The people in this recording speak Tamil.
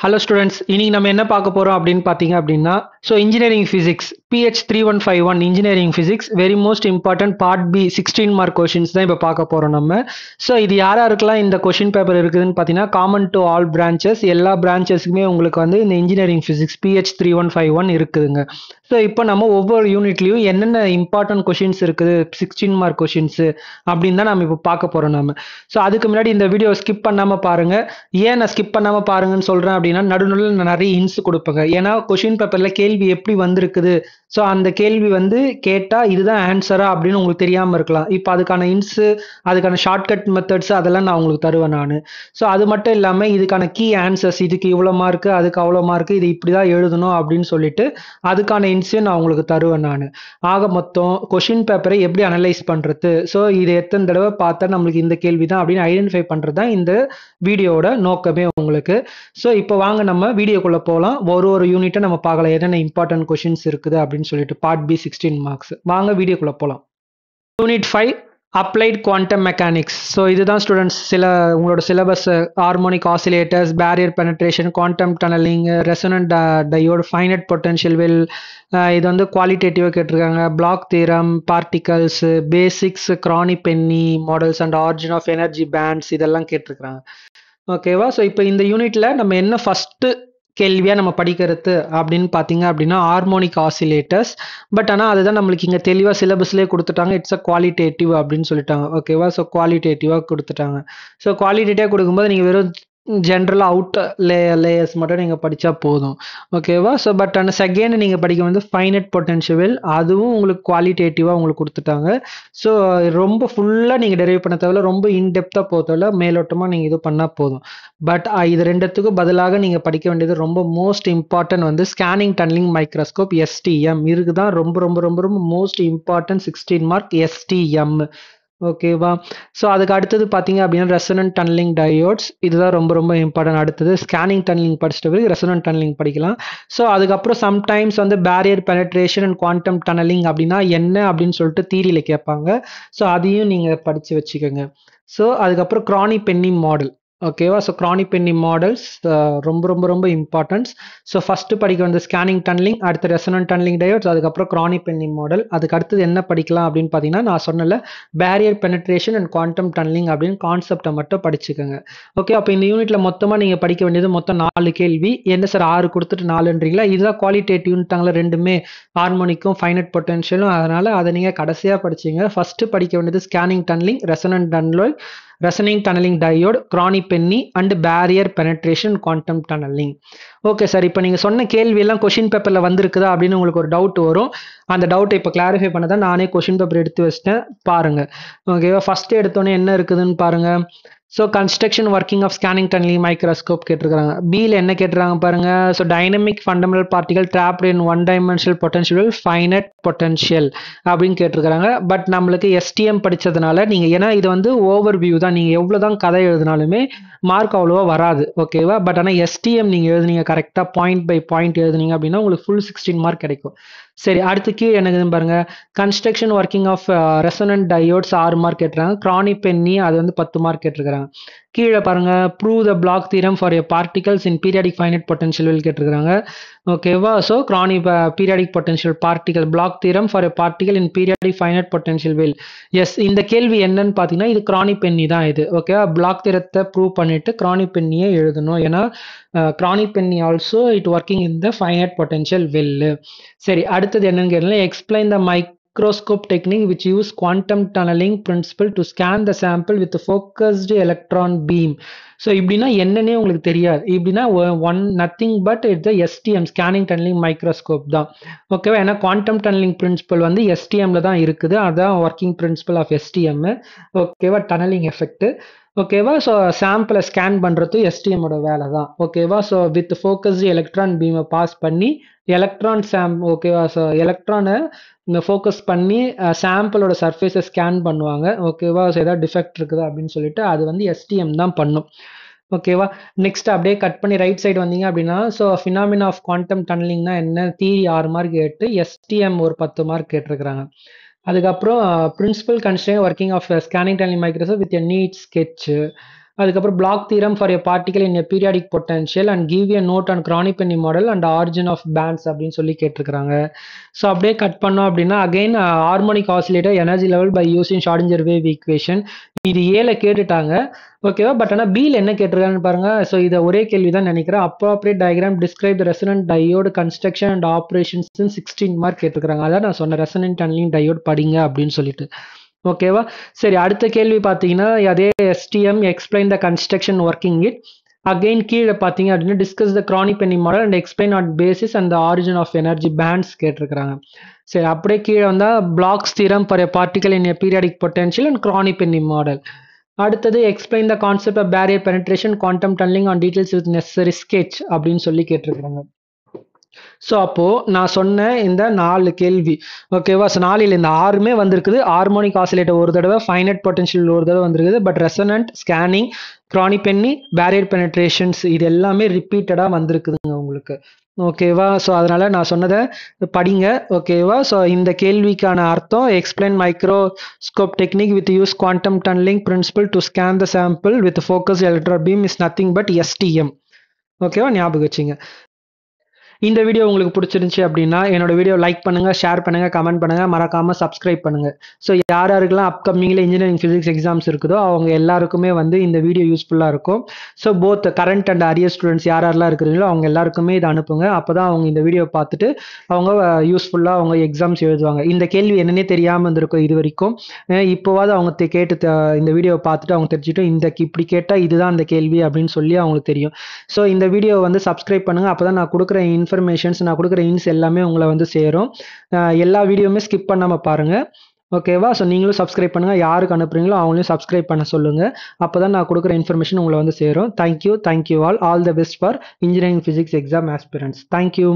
ஹலோ ஸ்டூடெண்ட்ஸ், இன்னைக்கு நம்ம என்ன பார்க்க போறோம் அப்படின்னு பார்த்தீங்க அப்படின்னா, engineering physics PH 3151 engineering physics very most important part B 16 mark questions தான் இப்போ பார்க்க போறோம் நம்ம. இது யாருக்கெல்லாம் இந்த கொஷின் பேப்பர் இருக்குதுன்னு பார்த்தீங்கன்னா, காமன் டு ஆல் பிரான்ச்சஸ், எல்லா பிரான்ச்சஸ்க்குமே உங்களுக்கு வந்து இந்த இன்ஜினியரிங் ஃபிசிக்ஸ் PH 3151 இருக்குதுங்க. இப்போ நம்ம ஒவ்வொரு யூனிட்லையும் என்னென்ன இம்பார்ட்டன்ட் கொஷின்ஸ் இருக்குது 16 மார்க் கொஷின்ஸ் அப்படின்னு தான் நம்ம இப்போ பார்க்க போறோம் நம்ம. அதுக்கு முன்னாடி இந்த வீடியோ ஸ்கிப் பண்ணாம பாருங்க. ஏன் நான் ஸ்கிப் பண்ணாம பாருங்கன்னு சொல்றேன் அப்படின்னா, நடுநடுவில் நான் நிறைய ஹிண்ட்ஸ் கொடுப்பேங்க. ஏன்னா கொஷின் பேப்பர்ல கேள்வி எப்படி வந்திருக்குது, அந்த கேள்வி வந்து கேட்டா இதுதான் ஆன்சரா அப்படின்னு உங்களுக்கு தெரியாம இருக்கலாம். இப்போ அதுக்கான ஹிண்ட்ஸ், அதுக்கான ஷார்ட்கட் மெத்தட்ஸ் அதெல்லாம் நான் உங்களுக்கு தருவேன் நான். அது மட்டும் இல்லாம இதுக்கான கீ ஆன்சர்ஸ், இதுக்கு இவ்வளோ மார்க்கு, அதுக்கு அவ்வளோ மார்க்கு, இது இப்படிதான் எழுதணும் அப்படின்னு சொல்லிட்டு அதுக்கான ஹிண்ட்ஸையும் நான் உங்களுக்கு தருவேன் நான். ஆக மொத்தம் கொஷின் பேப்பரை எப்படி அனலைஸ் பண்றது, இது எத்தனை தடவை பார்த்தா நம்மளுக்கு இந்த கேள்வி தான் அப்படின்னு ஐடென்டிஃபை பண்றது தான் இந்த வீடியோவோட நோக்கமே உங்களுக்கு. இப்போ வாங்க நம்ம வீடியோக்குள்ள போகலாம். ஒரு யூனிட்டை நம்ம பார்க்கலாம், என்னென்ன இம்பார்ட்டன்ட் கொஷின்ஸ் இருக்குது அப்படின்னு சொல்லிட்டு பார்ட் பி 16 மார்க்ஸ். வாங்க வீடியோக்குள்ள போகலாம். Unit 5 applied quantum mechanics. இதுதான் ஸ்டூடெண்ட்ஸ் உங்களோட syllabus. Harmonic oscillators, barrier penetration, quantum tunneling, resonant diode, finite potential well, இது வந்து குவாலிட்டேட்டிவாக கேட்டிருக்காங்க. Bloch theorem, particles, basics, Kronig Penney models and origin of energy bands இதெல்லாம் கேட்டிருக்காங்க. ஓகேவா? இப்போ இந்த யூனிட்ல நம்ம என்ன ஃபர்ஸ்ட் கேள்வியா நம்ம படிக்கிறது அப்படின்னு பார்த்தீங்க அப்படின்னா, ஹார்மோனிக் ஆசிலேட்டர்ஸ். ஆனால் அதுதான் நம்மளுக்கு இங்கே தெளிவாக சிலபஸ்லேயே கொடுத்துட்டாங்க. இட்ஸ் அ குவாலிட்டேட்டிவ் அப்படின்னு சொல்லிட்டாங்க. ஓகேவா? குவாலிட்டேட்டிவாக கொடுத்துட்டாங்க. குவாலிட்டேட்டிவாக கொடுக்கும்போது நீங்கள் வெறும் ஜென்ரலாக அவுட் லேயர்ஸ் மட்டும் நீங்கள் படித்தா போதும். ஓகேவா? ஆனால் செகண்ட் நீங்கள் படிக்க வந்து ஃபைனைட் பொட்டன்ஷியல், அதுவும் உங்களுக்கு குவாலிட்டேட்டிவாக உங்களுக்கு கொடுத்துட்டாங்க. ரொம்ப ஃபுல்லாக நீங்கள் டெரைவ் பண்ண தேவையில்ல, ரொம்ப இன்டெப்த்தாக போக தேவையில்ல, மேலோட்டமாக நீங்கள் இது பண்ணால் போதும். இது ரெண்டுத்துக்கும் பதிலாக நீங்கள் படிக்க வேண்டியது ரொம்ப மோஸ்ட் இம்பார்ட்டன்ட் வந்து ஸ்கேனிங் டன்னலிங் மைக்ரோஸ்கோப் STM. இதுதான் ரொம்ப ரொம்ப ரொம்ப ரொம்ப மோஸ்ட் இம்பார்ட்டன்ட் 16 மார்க் STM. ஓகேவா? அதுக்கு அடுத்தது பார்த்தீங்க அப்படின்னா ரெசோனன்ட் டன்னலிங் டயோட்ஸ், இதுதான் ரொம்ப ரொம்ப இம்பார்ட்டன்ட். அடுத்தது ஸ்கேனிங் டன்னலிங் படிச்சிட்ட பிறகு ரெசோனன்ட் டன்னலிங் படிக்கலாம். அதுக்கப்புறம் சம்டைம்ஸ் வந்து barrier penetration and quantum tunnelling அப்படின்னா என்ன அப்படின்னு சொல்லிட்டு தியரியில கேட்பாங்க. அதையும் நீங்க படிச்சு வச்சுக்கோங்க. அதுக்கப்புறம் கிரானி பென்னி மாடல். ஓகேவா? கிரானி பென்னி மாடல்ஸ் ரொம்ப ரொம்ப ரொம்ப இம்பார்ட்டன்ஸ். ஃபர்ஸ்ட் படிக்க வந்து ஸ்கேனிங் டன்னலிங், அடுத்து ரெசோனன்ட் டன்னலிங் டயோட்ஸ், அதுக்கப்புறம் கிரானி பென்னி மாடல். அதுக்கு அடுத்தது என்ன படிக்கலாம் அப்படின்னு பார்த்தீங்கன்னா, நான் சொன்னல barrier penetration and quantum tunnelling அப்படின்னு கான்செப்டை மட்டும் படிச்சுக்கோங்க. ஓகே, அப்போ இந்த யூனிட்ல மொத்தமாக நீங்க படிக்க வேண்டியது மொத்தம் 4 கேள்வி. என்ன சார் 6 கொடுத்துட்டு 4ன்றீங்களா? இதுதான் குவாலிட்டேட்டிவ்ட்டாங்களா ரெண்டுமே, ஹார்மோனிக்கும் ஃபைனைட் பொட்டன்ஷியலும். அதனால அதை நீங்க கடைசியா படிச்சீங்க. ஃபர்ஸ்ட் படிக்க வேண்டியது scanning tunnelling, resonant tunnelling diode, Kronig Penney and barrier penetration quantum tunnelling. Okay sir, இப்போ நீங்க சொன்ன கேள்வி எல்லாம் கொஷின் பேப்பர்ல வந்திருக்குதா அப்படின்னு உங்களுக்கு ஒரு டவுட் வரும். அந்த டவுட்டை இப்போ கிளாரிஃபை பண்ணதான் நானே கொஷின் பேப்பர் எடுத்து வச்சிட்டேன், பாருங்க. ஓகேவா? ஃபர்ஸ்ட் எடுத்தோன்னே என்ன இருக்குதுன்னு பாருங்க. Construction working of scanning tunnelling microscope கேட்டிருக்காங்க. பியில் என்ன கேட்டிருக்காங்க பாருங்க. Dynamic fundamental particle trapped in one dimensional potential finite potential அப்படின்னு கேட்டிருக்காங்க. நம்மளுக்கு STM படிச்சதுனால நீங்க, ஏன்னா இது வந்து ஓவர் வியூ தான், நீங்க எவ்வளவுதான் கதை எழுதினாலுமே மார்க் அவ்வளோவா வராது. ஓகேவா? ஆனால் STM நீங்க எழுதுனீங்க கரெக்டா, பாயிண்ட் பை பாயிண்ட் எழுதுனீங்க அப்படின்னா உங்களுக்கு ஃபுல் 16 மார்க் கிடைக்கும். சரி, அடுத்து கீழே என்னதுன்னு பாருங்க. Construction working of resonant diodes 6 mark கேட்டிருக்காங்க. கிரானி பென்னி அது வந்து 10 மார்க் கேட்டிருக்காங்க. கீழே பாருங்க, prove the Bloch theorem for a particles in periodic finite potential well கேட்டிருக்காங்க. ஓகேவா? Kronig periodic potential particle Bloch theorem for a particle in periodic finite potential well. Yes, இந்த கேள்வி என்னன்னு பார்த்தீங்கன்னா இது கிரானி பென்னி தான் இது. ஓகேவா? பிளாக் தியரத்தை ப்ரூவ் பண்ணிட்டு கிரானி பென்னியே எழுதணும். ஏன்னா Kronig Penney also it working in the finite potential well. சரி, அடுத்தது என்னன்னு கேட்டீங்கன்னா, explain the microscope technique which use quantum tunneling principle to scan the sample with a focused electron beam. இப்படின்னா என்னன்னே உங்களுக்கு தெரியாது. இப்படின்னா nothing but it's STM scanning tunnelling microscope தான். ஓகேவா? ஏன்னா குவாண்டம் டன்னலிங் பிரின்சிபல் வந்து STMல தான் இருக்குது. அதான் ஒர்க்கிங் பிரின்சிபல் ஆஃப் STM. ஓகேவா? Tunnelling effect. ஓகேவா? சாம்பிளை ஸ்கேன் பண்றது STMோட வேலை தான். ஓகேவா? வித் ஃபோக்கஸ்டு எலக்ட்ரான் பீமை பாஸ் பண்ணி எலக்ட்ரான் ஓகேவா? எலக்ட்ரானை ஃபோக்கஸ் பண்ணி சாம்பிளோட சர்ஃபேஸை ஸ்கேன் பண்ணுவாங்க. ஓகேவா? ஏதாவது டிஃபெக்ட் இருக்குது அப்படின்னு சொல்லிட்டு அது வந்து STM தான் பண்ணும். ஓகேவா? நெக்ஸ்ட் அப்படியே கட் பண்ணி ரைட் சைடு வந்தீங்க அப்படின்னா, ஃபினாமினா ஆஃப் குவாண்டம் டன்னலிங்னா என்ன, தியரி 6 மார்க் கேட்டு STM ஒரு 10 மார்க் கேட்டிருக்கிறாங்க. அதுக்கப்புறம் principle construction working of scanning tunnelling microscope with a neat sketch. அதுக்கப்புறம் Bloch theorem for a particle in a periodic potential and give a note on Kronig Penney model and origin of bands அப்படின்னு சொல்லி கேட்டிருக்காங்க. ஸோ அப்படியே கட் பண்ணோம் அப்படின்னா again harmonic oscillator energy level by using Schrodinger wave equation. இது ஏல கேட்டுட்டாங்க ஓகேவா. பட் ஆனால் பியில் என்ன கேட்டிருக்காங்கன்னு பாருங்க. ஸோ இதை ஒரே கேள்வி தான் நினைக்கிறேன். Appropriate diagram describe the resonant diode construction and operations 16 mark கேட்டிருக்காங்க. அதான் நான் சொன்ன ரெசனன்ட் டன்னலிங் டயோடு படிங்க அப்படின்னு சொல்லிட்டு ஓகேவா. சரி, அடுத்த கேள்வி பார்த்தீங்கன்னா அதே STM explain the construction working it. Again கீழே பார்த்தீங்க அப்படின்னா discuss the Kronig Penney model and explain on basis and the origin of energy bands கேட்டிருக்காங்க. சரி, அப்படியே கீழே வந்தால் Bloch's theorem for a particle in a periodic potential and Kronig Penney model. அடுத்தது explain the concept of barrier penetration quantum tunnelling on details with necessary sketch அப்படின்னு சொல்லி கேட்டிருக்காங்க. ஸோ அப்போ நான் சொன்ன இந்த 4 கேள்வி ஓகேவா. ஸோ 4 இந்த 6மே வந்திருக்குது. ஹார்மோனிக் ஆசிலேட்டர் ஒரு தடவை, ஃபைனைட் பொட்டன்ஷியல் ஒரு தடவை வந்திருக்குது. பட் ரெசனன்ட், ஸ்கேனிங், கிரானிபென்னி, பேரியர் பெனிட்ரேஷன்ஸ் இது எல்லாமே ரிப்பீட்டடாக வந்திருக்குதுங்க உங்களுக்கு ஓகேவா. ஸோ அதனால நான் சொன்னதை படிங்க ஓகேவா. ஸோ இந்த கேள்விக்கான அர்த்தம் explain microscope technique with use quantum tunneling principle to scan the sample with focus electron beam is nothing but STM ஓகேவா. ஞாபகம் வச்சுங்க. இந்த வீடியோ உங்களுக்கு பிடிச்சிருந்துச்சு அப்படின்னா என்னோட வீடியோ லைக் பண்ணுங்க, ஷேர் பண்ணுங்க, கமெண்ட் பண்ணுங்க, மறக்காம சப்ஸ்கிரைப் பண்ணுங்க. ஸோ யாருக்கெல்லாம் அப்கமிங்ல இன்ஜினியரிங் ஃபிசிக்ஸ் எக்ஸாம்ஸ் இருக்குதோ அவங்க எல்லாருக்குமே வந்து இந்த வீடியோ யூஸ்ஃபுல்லா இருக்கும். So both current and arrear students யாரெல்லாம் இருக்கிறீங்களோ அவங்க எல்லாருக்குமே இதை அனுப்புங்க. அப்பதான் அவங்க இந்த வீடியோ பார்த்துட்டு அவங்க யூஸ்ஃபுல்லா அவங்க எக்ஸாம்ஸ் எழுதுவாங்க. இந்த கேள்வி என்னன்னே தெரியாம இருந்திருக்கும் இது வரைக்கும். இப்போவாது அவங்க கேட்டு இந்த வீடியோ பார்த்துட்டு அவங்க தெரிஞ்சுட்டு இப்படி கேட்டா இதுதான் அந்த கேள்வி அப்படின்னு சொல்லி அவங்களுக்கு தெரியும். ஸோ இந்த வீடியோ வந்து சப்ஸ்கிரைப் பண்ணுங்க. அப்பதான் நான் கொடுக்குற இன்ஃபர்மேஷன்ஸ், நான் கொடுக்குற இன்ஸ் எல்லாமே உங்களை வந்து சேரும். எல்லா வீடியோவுமே ஸ்கிப் பண்ணாம பாருங்க ஓகேவா. ஸோ நீங்களும் சப்ஸ்கிரைப் பண்ணுங்க. யாருக்கு அனுப்புறீங்களோ அவங்களையும் சப்ஸ்கிரைப் பண்ண சொல்லுங்க. அப்பதான் நான் கொடுக்குற இன்ஃபர்மேஷன் உங்களை வந்து சேரும். Thank you all the best for engineering physics exam aspirants. Thank you.